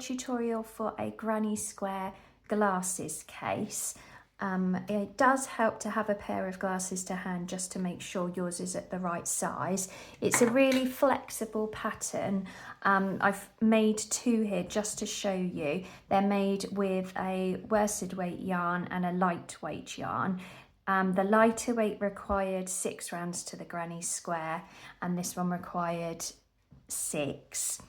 tutorial for a granny square glasses case. It does help to have a pair of glasses to hand just to make sure yours is at the right size. It's a really flexible pattern. I've made two here just to show you. They're made with a worsted weight yarn and a lightweight yarn. The lighter weight required 6 rounds to the granny square, and this one required 6.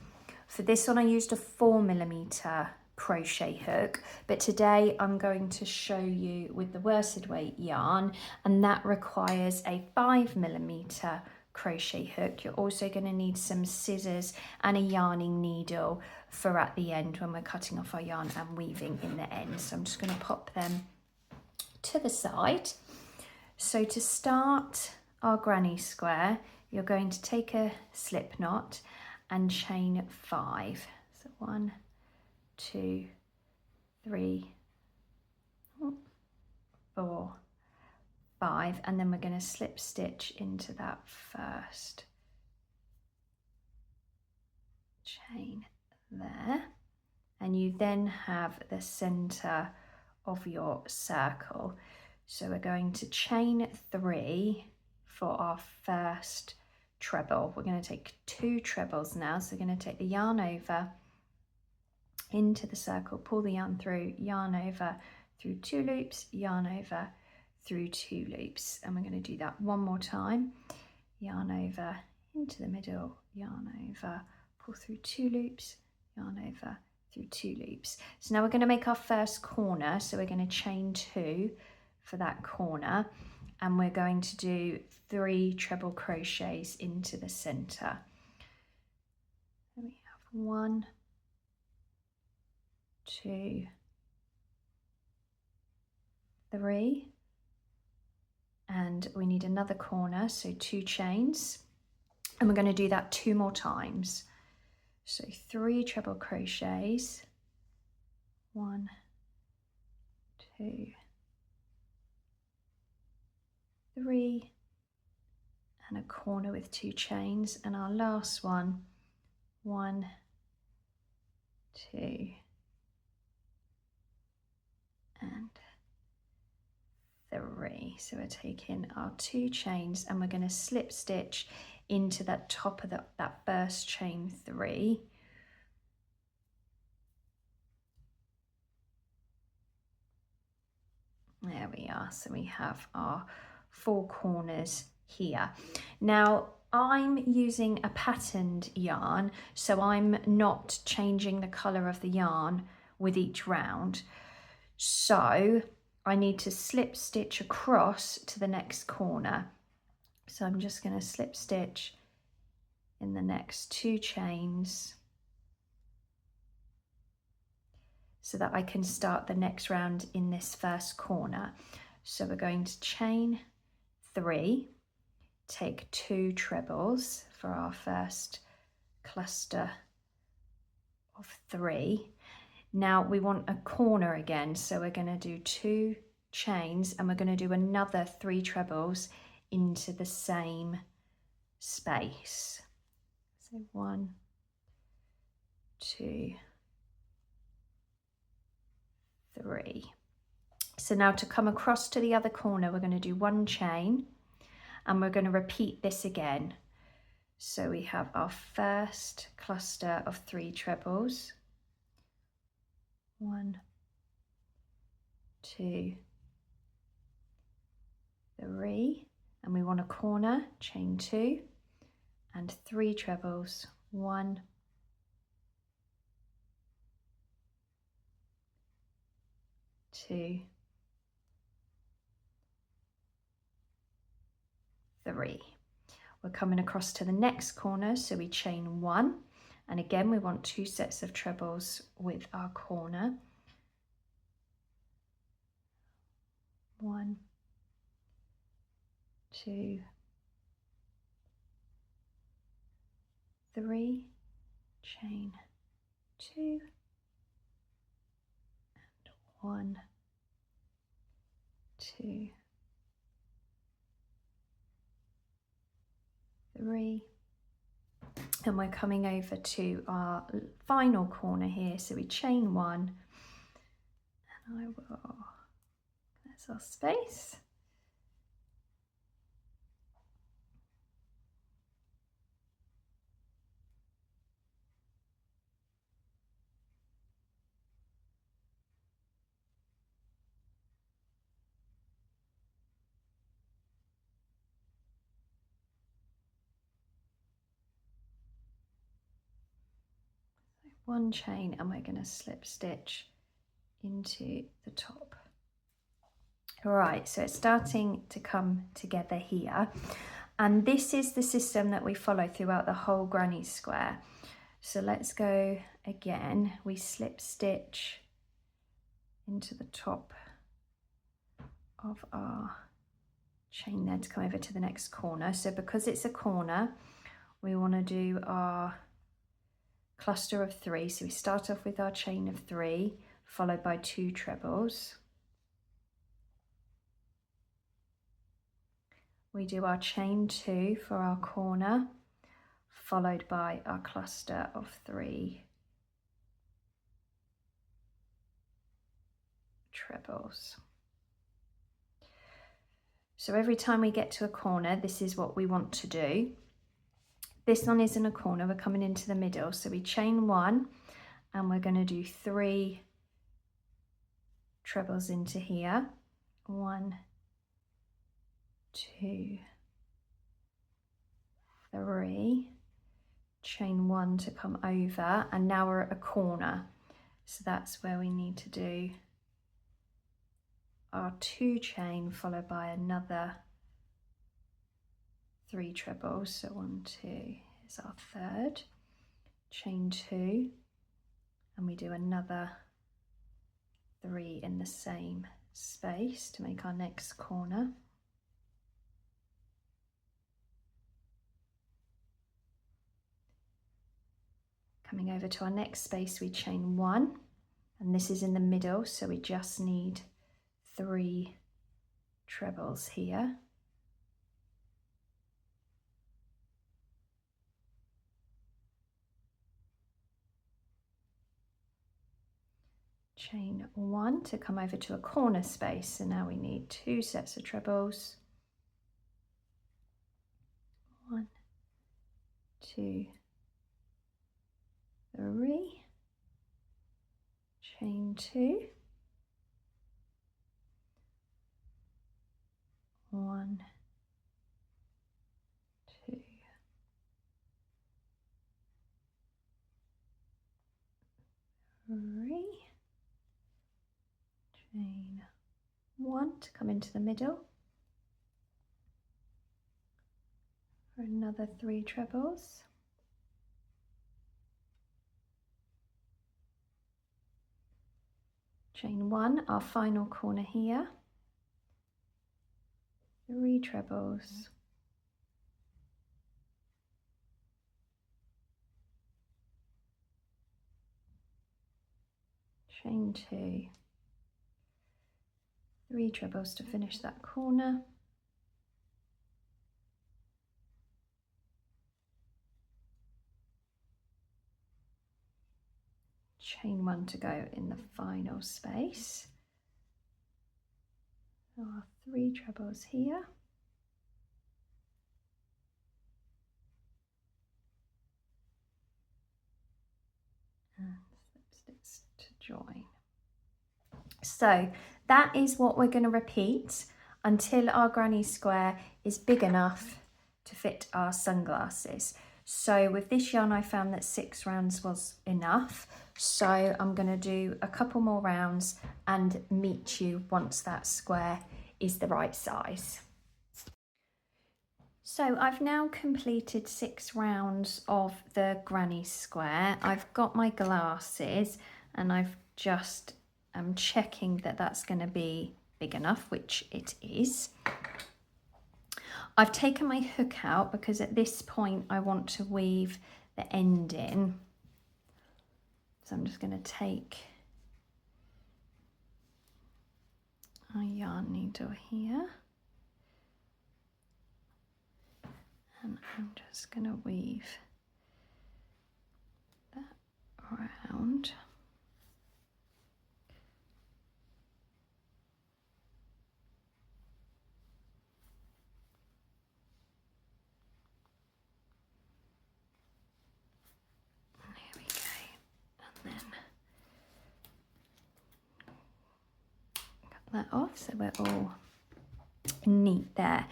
For this one I used a 4mm crochet hook, but today I'm going to show you with the worsted weight yarn, and that requires a 5mm crochet hook. You're also going to need some scissors and a yarning needle for at the end when we're cutting off our yarn and weaving in the end. So I'm just going to pop them to the side. So to start our granny square, you're going to take a slip knot and chain 5. So 1, 2, 3, 4, 5, and then we're going to slip stitch into that first chain there, and you then have the center of your circle. So we're going to chain 3 for our first treble. We're going to take 2 trebles now, so we're going to take the yarn over into the circle, pull the yarn through, yarn over through 2 loops, yarn over through 2 loops, and we're going to do that one more time. Yarn over into the middle, yarn over, pull through 2 loops, yarn over through 2 loops. So now we're going to make our first corner, so we're going to chain 2 for that corner, and we're going to do 3 treble crochets into the center. Then we have 1, 2, 3, and we need another corner, so 2 chains, and we're going to do that 2 more times. So 3 treble crochets, 1, 2, 3, and a corner with 2 chains, and our last one, 1, 2, and 3. So we're taking our 2 chains and we're going to slip stitch into that top of that first chain 3. There we are. So we have our 4 corners here. Now I'm using a patterned yarn, so I'm not changing the colour of the yarn with each round. So I need to slip stitch across to the next corner. So I'm just going to slip stitch in the next 2 chains so that I can start the next round in this first corner. So we're going to chain 3, take 2 trebles for our first cluster of 3. Now we want a corner again, so we're going to do 2 chains and we're going to do another 3 trebles into the same space. So 1, 2, 3. So now to come across to the other corner, we're going to do 1 chain and we're going to repeat this again. So we have our first cluster of 3 trebles. 1, 2, 3, and we want a corner, chain 2 and 3 trebles. 1, 2, 3. We're coming across to the next corner, so we chain 1, and again we want 2 sets of trebles with our corner. 1, 2, 3, chain 2, and 1, 2, 3, And we're coming over to our final corner here, so we chain 1, and I will, there's our space. One chain, and we're going to slip stitch into the top. All right, so it's starting to come together here, and this is the system that we follow throughout the whole granny square. So let's go again. We slip stitch into the top of our chain there to come over to the next corner. So because it's a corner, we want to do our cluster of 3. So we start off with our chain of 3, followed by 2 trebles. We do our chain 2 for our corner, followed by our cluster of 3 trebles. So every time we get to a corner, this is what we want to do. This one isn't a corner, we're coming into the middle. So we chain 1, and we're going to do 3 trebles into here. 1, 2, 3, chain 1 to come over, and now we're at a corner. So that's where we need to do our 2 chain, followed by another 3 trebles. So 1, 2 is our 3rd, chain 2, and we do another 3 in the same space to make our next corner. Coming over to our next space, we chain 1, and this is in the middle, so we just need 3 trebles here. Chain 1 to come over to a corner space, so now we need 2 sets of trebles. 1, 2, 3, chain 2, 1, 2, 3, chain 1 to come into the middle for another 3 trebles. Chain 1, our final corner here, 3 trebles. Chain 2, 3 trebles to finish that corner. Chain 1 to go in the final space. There are 3 trebles here. And slip stitch to join. So that is what we're going to repeat until our granny square is big enough to fit our sunglasses. So with this yarn, I found that 6 rounds was enough. So I'm going to do a couple more rounds and meet you once that square is the right size. So I've now completed 6 rounds of the granny square. I've got my glasses, and I've just checking that that's going to be big enough, which it is. I've taken my hook out because at this point I want to weave the end in. So I'm just going to take our yarn needle here, and I'm just going to weave around. There we go. And then cut that off so we're all neat there.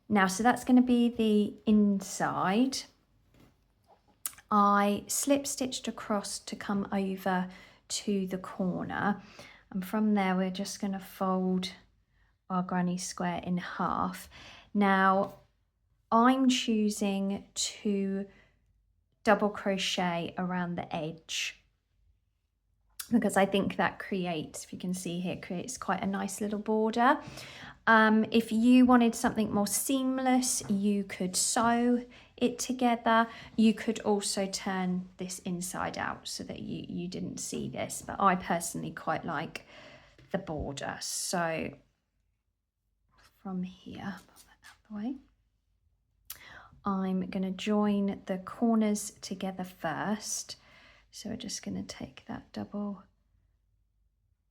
Now, so that's going to be the inside. I slip stitched across to come over to the corner, and from there we're just going to fold our granny square in half. Now I'm choosing to double crochet around the edge because I think that creates, if you can see here, creates quite a nice little border. If you wanted something more seamless, you could sew it together. You could also turn this inside out so that you didn't see this, but I personally quite like the border. So from here, put that out the way, I'm going to join the corners together first. So we're just going to take that double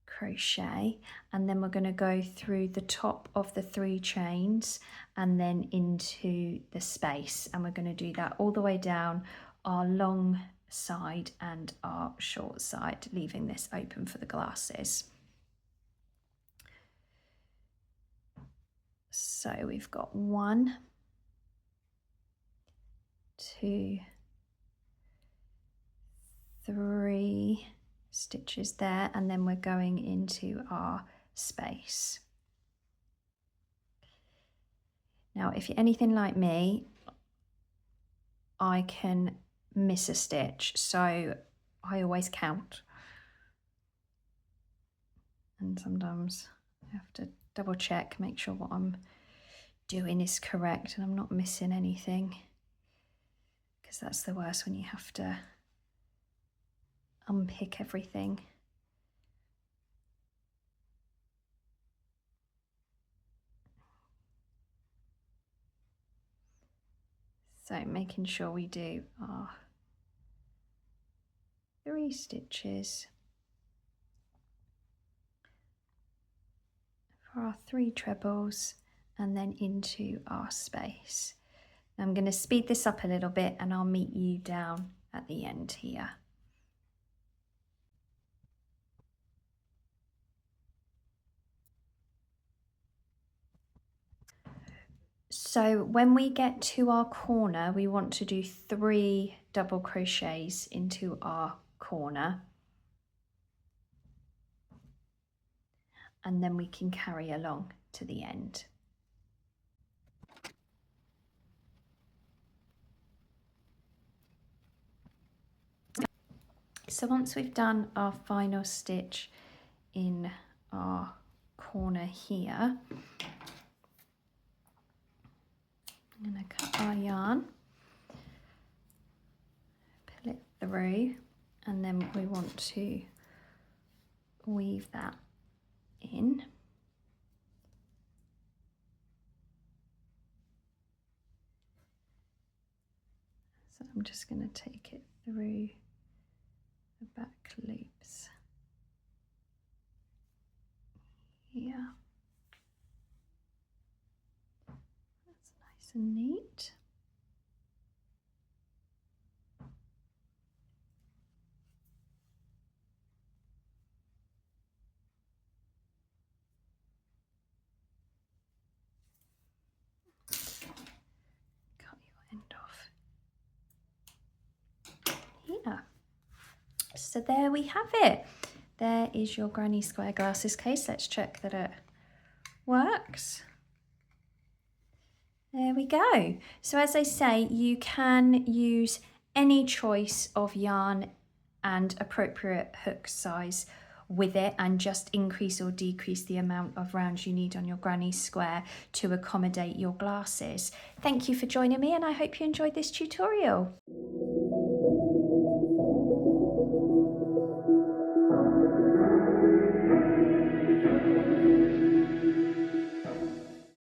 crochet, and then we're going to go through the top of the 3 chains and then into the space, and we're going to do that all the way down our long side and our short side, leaving this open for the glasses. So we've got 1, 2, 3 stitches there, and then we're going into our space. Now, if you're anything like me, I can miss a stitch, so I always count. And sometimes I have to double check, make sure what I'm doing is correct and I'm not missing anything, because that's the worst when you have to unpick everything. So making sure we do our 3 stitches for our 3 trebles and then into our space. Now I'm going to speed this up a little bit and I'll meet you down at the end here. So when we get to our corner, we want to do 3 double crochets into our corner, and then we can carry along to the end. So once we've done our final stitch in our corner here, I'm going to cut our yarn, pull it through, and then we want to weave that in. So I'm just going to take it through the back loops here. That's nice and neat. Cut your end off here. So there we have it. There is your granny square glasses case. Let's check that it works. There we go. So as I say, you can use any choice of yarn and appropriate hook size with it, and just increase or decrease the amount of rounds you need on your granny square to accommodate your glasses. Thank you for joining me, and I hope you enjoyed this tutorial.